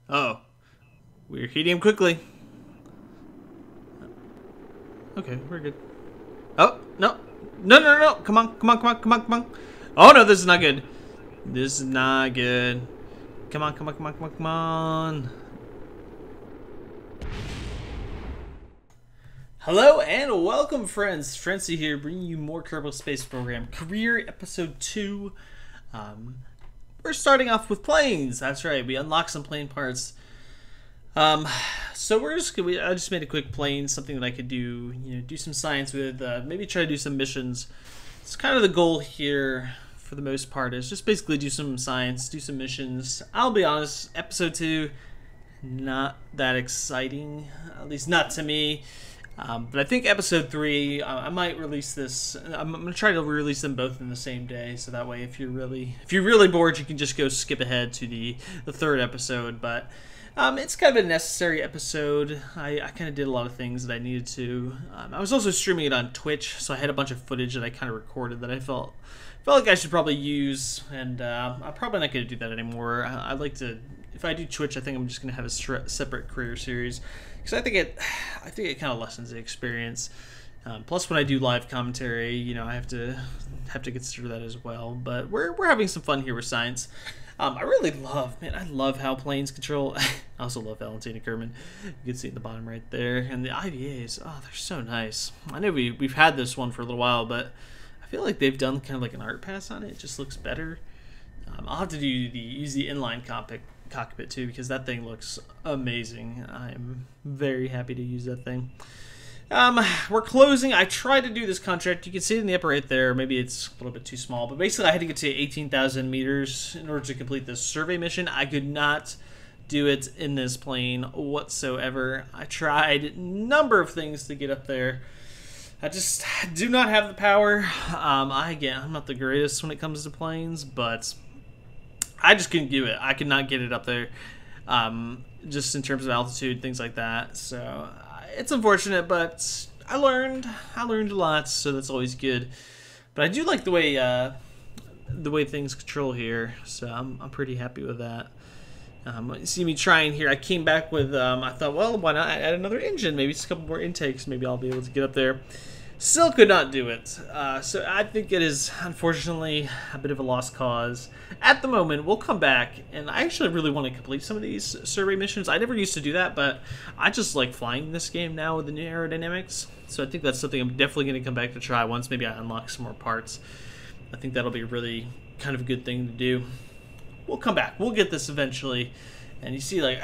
Oh, we're heating him quickly. Okay, we're good. Oh, no. No, no, no, no. Come on, come on, come on, come on, come on. Oh, no, this is not good. This is not good. Come on, come on, come on, come on, come on. Hello and welcome, friends. Frenzy here, bringing you more Kerbal Space Program Career Episode 2. We're starting off with planes. That's right, we unlocked some plane parts. So I just made a quick plane, something that I could do, do some science with, maybe try to do some missions. It's kind of the goal here, for the most part, is just basically do some science, do some missions. I'll be honest, Episode 2, not that exciting, at least not to me. But I think Episode 3, I might release this. I'm gonna try to release them both in the same day, so that way, if you're really bored, you can just go skip ahead to the third episode. But it's kind of a necessary episode. I kind of did a lot of things that I needed to. I was also streaming it on Twitch, so I had a bunch of footage that I kind of recorded that I felt like I should probably use, and I'm probably not going to do that anymore. I like to. If I do Twitch, I think I'm just going to have a separate career series. Because I think it kind of lessens the experience. Plus, when I do live commentary, I have to consider that as well. But we're having some fun here with science. I really I love how planes control. I also love Valentina Kerman. You can see at the bottom right there, and the IVAs. Oh, they're so nice. I know we've had this one for a little while, but I feel like they've done kind of like an art pass on it. It just looks better. I'll have to use the inline cockpit too, because that thing looks amazing. I'm very happy to use that thing. We're closing. I tried to do this contract. You can see it in the upper right there. Maybe it's a little bit too small, but basically I had to get to 18,000 meters in order to complete this survey mission. I could not do it in this plane whatsoever. I tried a number of things to get up there. I just do not have the power. Again, I'm not the greatest when it comes to planes, but I just couldn't do it. I could not get it up there, just in terms of altitude, things like that. So it's unfortunate, but I learned a lot, so that's always good. But I do like the way things control here, so I'm pretty happy with that. You see me trying here. I came back with I thought, well, why not add another engine? Maybe just a couple more intakes. Maybe I'll be able to get up there. Still could not do it. So I think it is, unfortunately, a bit of a lost cause. At the moment, we'll come back, and I actually really want to complete some of these survey missions. I never used to do that, but I just like flying this game now with the new aerodynamics. So I think that's something I'm definitely going to come back to try once maybe I unlock some more parts. I think that'll be really kind of a good thing to do. We'll come back. We'll get this eventually. And you see, like,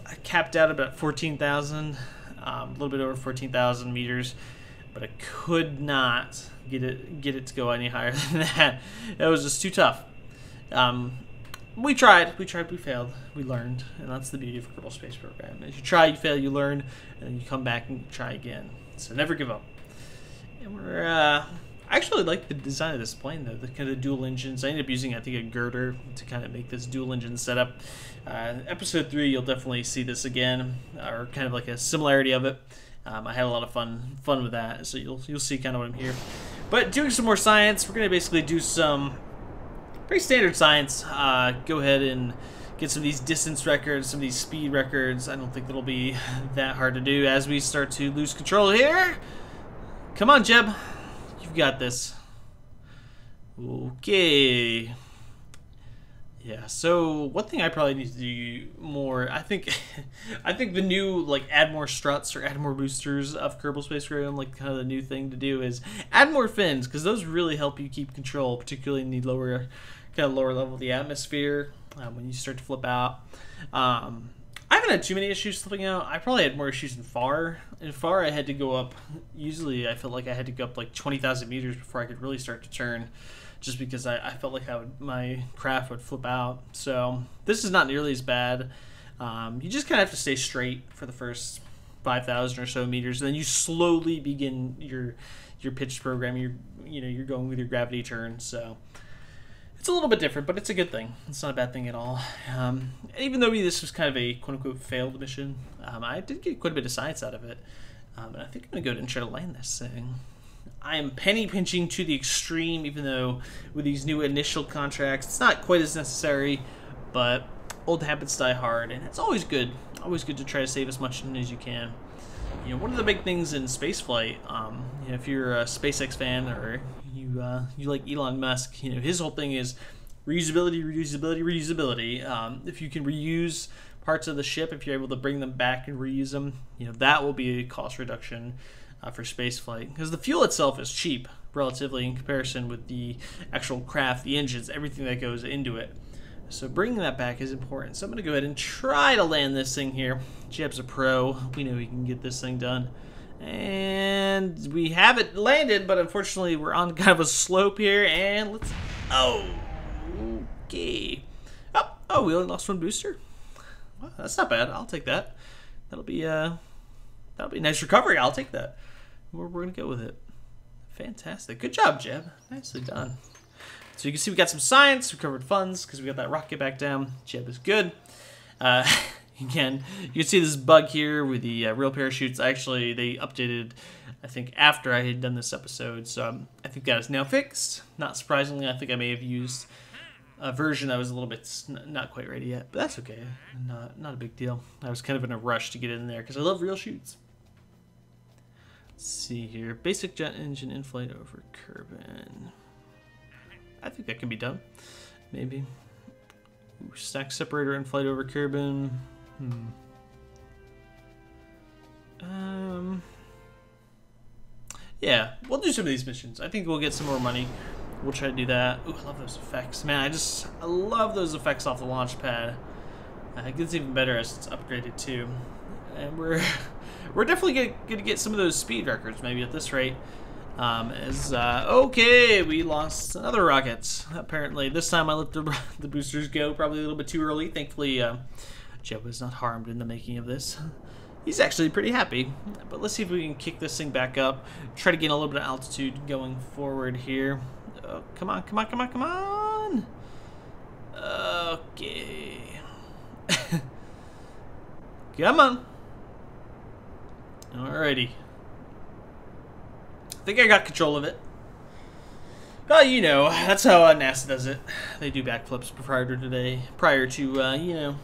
I capped out about 14,000, a little bit over 14,000 meters. But I could not get it to go any higher than that. It was just too tough. We tried, we failed, we learned, and that's the beauty of a Kerbal Space Program. As you try, you fail, you learn, and then you come back and try again. So never give up. And I actually like the design of this plane, though, the kind of dual engines. I ended up using, I think, a girder to kind of make this dual engine setup. Episode 3, you'll definitely see this again, or kind of like a similarity of it. I had a lot of fun with that, so you'll see kind of what I'm here. But doing some more science, we're going to basically do some pretty standard science. Go ahead and get some of these distance records, some of these speed records. I don't think that'll be that hard to do as we start to lose control here. Come on, Jeb. You've got this. Okay. Yeah, so one thing I probably need to do more, I think the new, like, add more struts or add more boosters of Kerbal Space Program, like, kind of the new thing to do is add more fins, because those really help you keep control, particularly in the lower level of the atmosphere, when you start to flip out. I haven't had too many issues flipping out. I probably had more issues in FAR. In FAR, I had to go up, usually I felt like I had to go up like 20,000 meters before I could really start to turn, just because I felt like my craft would flip out. So this is not nearly as bad. You just kind of have to stay straight for the first 5,000 or so meters, and then you slowly begin your pitched program. You're going with your gravity turn. So it's a little bit different, but it's a good thing. It's not a bad thing at all. Even though this was kind of a quote-unquote failed mission, I did get quite a bit of science out of it. And I think I'm going to go ahead and try to land this thing. I am penny pinching to the extreme, even though with these new initial contracts, it's not quite as necessary, but Old habits die hard, and it's always good to try to save as much as you can. You know, one of the big things in spaceflight, you know, if you're a SpaceX fan or you like Elon Musk, you know, his whole thing is reusability, reusability, reusability. If you can reuse parts of the ship, if you're able to bring them back and reuse them, you know, that will be a cost reduction for spaceflight, because the fuel itself is cheap relatively in comparison with the actual craft, the engines, everything that goes into it. So bringing that back is important. So I'm going to go ahead and try to land this thing here. Jeb's a pro. We know he can get this thing done. And we have it landed, but unfortunately we're on kind of a slope here. And let's... Oh! Okay. Oh, we only lost one booster? Well, that's not bad. I'll take that. That'll be a nice recovery. I'll take that. We're going to go with it. Fantastic. Good job, Jeb. Nicely done. So you can see we got some science, recovered funds, because we got that rocket back down. Jeb is good. Again, you can see this bug here with the real parachutes. Actually, they updated, I think, after I had done this episode. So I think that is now fixed. Not surprisingly, I think I may have used a version that was a little bit not quite ready yet. But that's okay. Not a big deal. I was kind of in a rush to get in there because I love RealChutes. Let's see here. Basic jet engine in-flight over Kerbal. I think that can be done. Maybe. Ooh, stack separator in flight over Kerbal. Yeah, we'll do some of these missions. I think we'll get some more money. We'll try to do that. Ooh, I love those effects. Man, I love those effects off the launch pad. It gets even better as it's upgraded too. And we're definitely gonna get some of those speed records maybe at this rate. Okay, we lost another rocket. Apparently, this time I let the boosters go probably a little bit too early. Thankfully, Jeb was not harmed in the making of this. He's actually pretty happy. But let's see if we can kick this thing back up. Try to gain a little bit of altitude going forward here. Oh, come on, come on, come on, come on! Okay. Come on. Alrighty. I think I got control of it. Well, you know, that's how NASA does it. They do backflips prior to you know,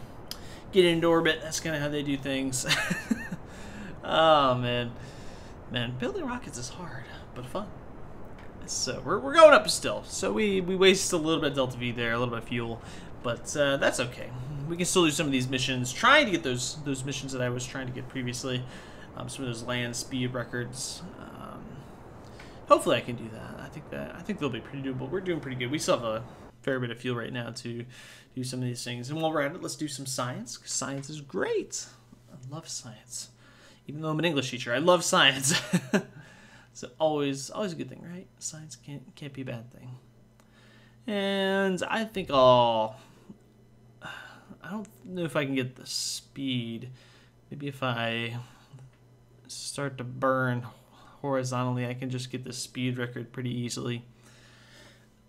getting into orbit. That's kind of how they do things. Oh, man. Man, building rockets is hard, but fun. So, we're going up still. So, we waste a little bit of Delta V there, a little bit of fuel. But that's okay. We can still do some of these missions. Trying to get those missions that I was trying to get previously. Some of those land speed records. Hopefully I can do that. I think they'll be pretty doable. We're doing pretty good. We still have a fair bit of fuel right now to do some of these things. And while we're at it, let's do some science, because science is great. I love science. Even though I'm an English teacher, I love science. So always a good thing, right? Science can't be a bad thing. And I think I don't know if I can get the speed. Maybe if I start to burn horizontally, I can just get the speed record pretty easily.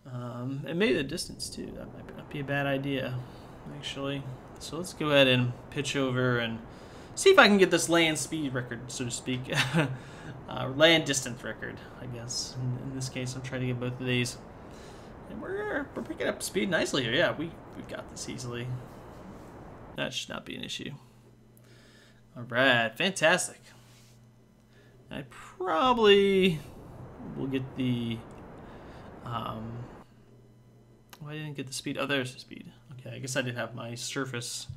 And maybe the distance too. That might not be a bad idea, actually. So let's go ahead and pitch over and see if I can get this land speed record, so to speak. Land distance record, I guess. In this case, I'm trying to get both of these. And we're picking up speed nicely here. Yeah, we've got this easily. That should not be an issue. All right, fantastic. I probably will get the, oh, I didn't get the speed. Oh, there's the speed. Okay, I guess I did have my surface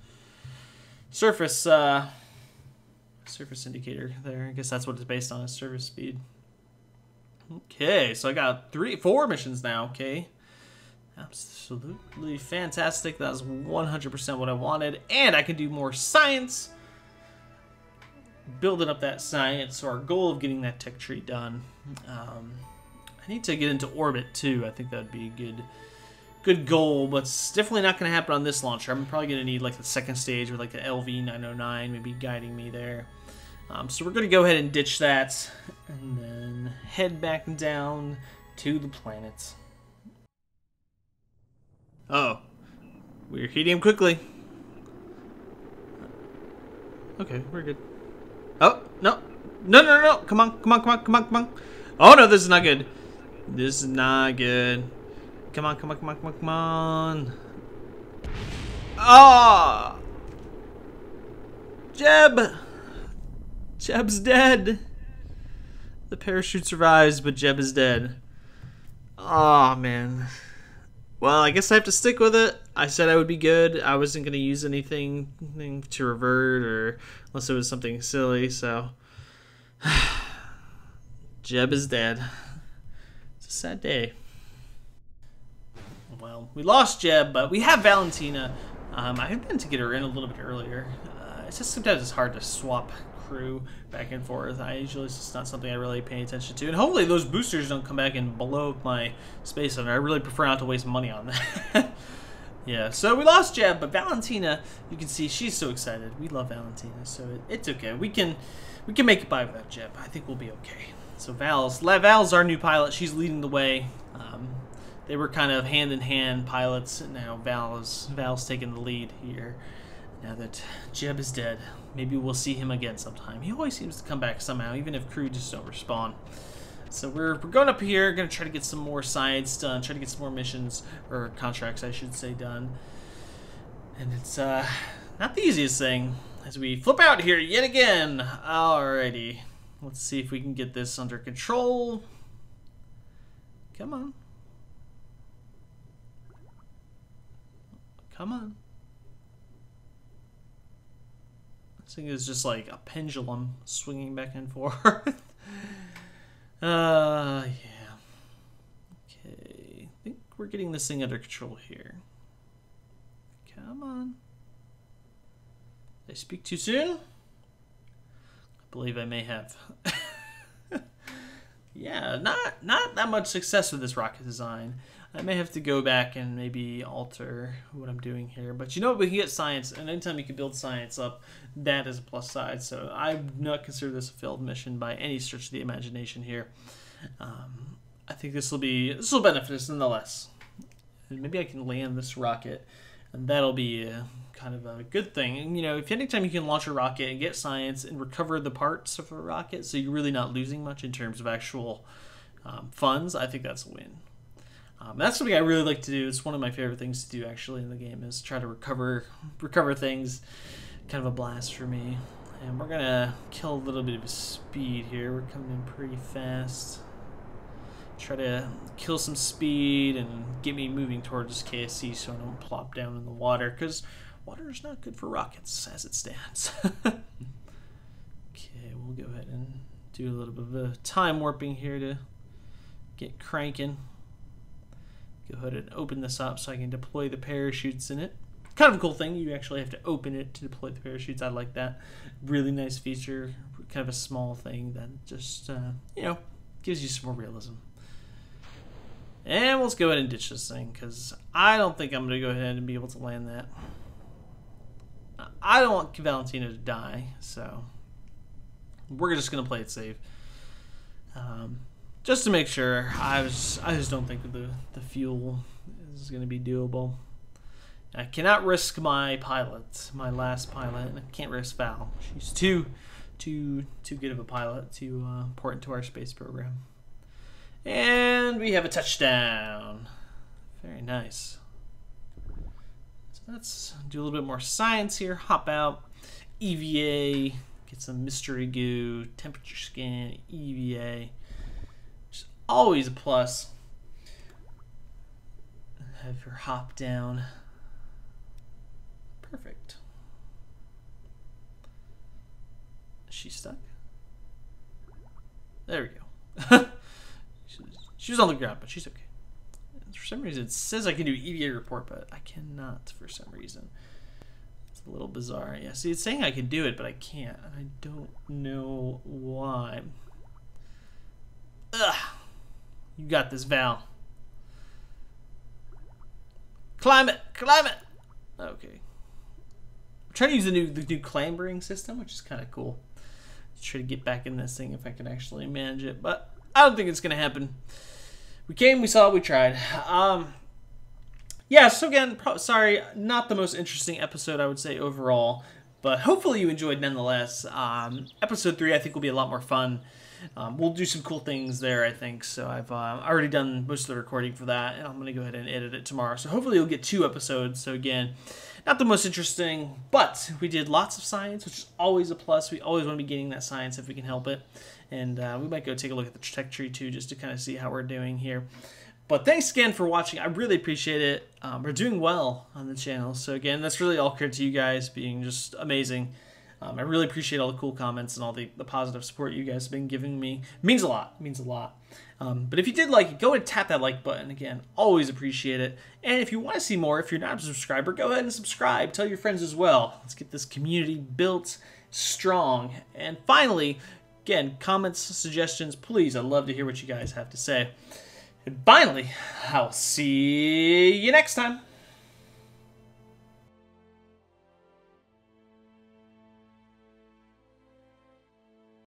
indicator there. I guess that's what it's based on, is surface speed. Okay, so I got 4 missions now, okay. Absolutely fantastic. That was 100% what I wanted. And I can do more science. Building up that science, so our goal of getting that tech tree done. I need to get into orbit too. I think that would be a good goal, but it's definitely not going to happen on this launcher. I'm probably going to need like the second stage with like the LV-909 maybe guiding me there. So we're going to go ahead and ditch that and then head back down to the planet. Oh, we're heating up quickly. Okay, we're good. Oh, no. No. Come on. Oh, no, this is not good. This is not good. Come on. Ah! Jeb's dead. The parachute survives, but Jeb is dead. Oh, man. Well, I guess I have to stick with it. I said I would be good. I wasn't going to use anything to revert, or unless it was something silly, so... Jeb is dead. It's a sad day. Well, we lost Jeb, but we have Valentina. I meant to get her in a little bit earlier. It's just sometimes it's hard to swap crew back and forth. It's just not something I really pay attention to. And hopefully those boosters don't come back and blow up my space center. I really prefer not to waste money on that. Yeah, so we lost Jeb, but Valentina, you can see she's so excited. We love Valentina, so it's okay. We can make it by without Jeb. I think we'll be okay. So Val's our new pilot. She's leading the way. They were kind of hand-in-hand pilots, and now Val's taking the lead here. Now that Jeb is dead, maybe we'll see him again sometime. He always seems to come back somehow, even if crew just don't respawn. So we're going up here, going to try to get some more science done, try to get some more missions, or contracts, I should say, done. And it's not the easiest thing, as we flip out here yet again. Alrighty, let's see if we can get this under control. Come on. Come on. This thing is just like a pendulum swinging back and forth. Yeah. Okay. I think we're getting this thing under control here. Come on. Did I speak too soon? I believe I may have. Yeah, not that much success with this rocket design. I may have to go back and maybe alter what I'm doing here. But you know what? We can get science, and anytime you can build science up, that is a plus side. So I would not consider this a failed mission by any stretch of the imagination here. I think this will benefit us nonetheless. And maybe I can land this rocket, and that'll be kind of a good thing. And, you know, if anytime you can launch a rocket and get science and recover the parts of a rocket, so you're really not losing much in terms of actual funds, I think that's a win. That's something I really like to do. It's one of my favorite things to do, actually, in the game, is try to recover things. Kind of a blast for me. And we're going to kill a little bit of speed here. We're coming in pretty fast. Try to kill some speed and get me moving towards KSC so I don't plop down in the water, because water is not good for rockets as it stands. Okay, we'll go ahead and do a little bit of a time warping here to get cranking. Go ahead and open this up so I can deploy the parachutes in it. Kind of a cool thing. You actually have to open it to deploy the parachutes. I like that. Really nice feature. Kind of a small thing that just, you know, gives you some more realism. And let's go ahead and ditch this thing, because I don't think I'm going to go ahead and be able to land that. I don't want Valentina to die, so we're just going to play it safe. Just to make sure. I just don't think the fuel is going to be doable. I cannot risk my pilot, my last pilot, and I can't risk Val. She's too good of a pilot to port into our space program. And we have a touchdown. Very nice. So let's do a little bit more science here. Hop out, EVA, get some mystery goo, temperature scan, EVA. Which is always a plus. Have her hop down. Perfect. Is she stuck? There we go. She was on the ground, but she's okay. And for some reason, it says I can do EVA report, but I cannot for some reason. It's a little bizarre. Yeah, see, it's saying I can do it, but I can't. I don't know why. Ugh. You got this, Val. Climb it! Climb it! Okay. I'm trying to use the new clambering system, which is kind of cool. Try to get back in this thing if I can actually manage it, but I don't think it's going to happen. We came, we saw, we tried. Yeah, so again, sorry, not the most interesting episode, I would say, overall, but hopefully you enjoyed nonetheless. Episode 3, I think, will be a lot more fun. We'll do some cool things there, I think, so I've already done most of the recording for that, and I'm going to go ahead and edit it tomorrow. So hopefully you'll get 2 episodes. So again, not the most interesting, but we did lots of science, which is always a plus. We always want to be getting that science if we can help it. And we might go take a look at the tech tree too, just to kind of see how we're doing here. But thanks again for watching. I really appreciate it. We're doing well on the channel. So again, that's really all credit to you guys being just amazing. I really appreciate all the cool comments and all the positive support you guys have been giving me. It means a lot. It means a lot. But if you did like it, go and tap that like button. Again, always appreciate it. And if you want to see more, if you're not a subscriber, go ahead and subscribe. Tell your friends as well. Let's get this community built strong. And finally, again, comments, suggestions, please. I'd love to hear what you guys have to say. And finally, I'll see you next time.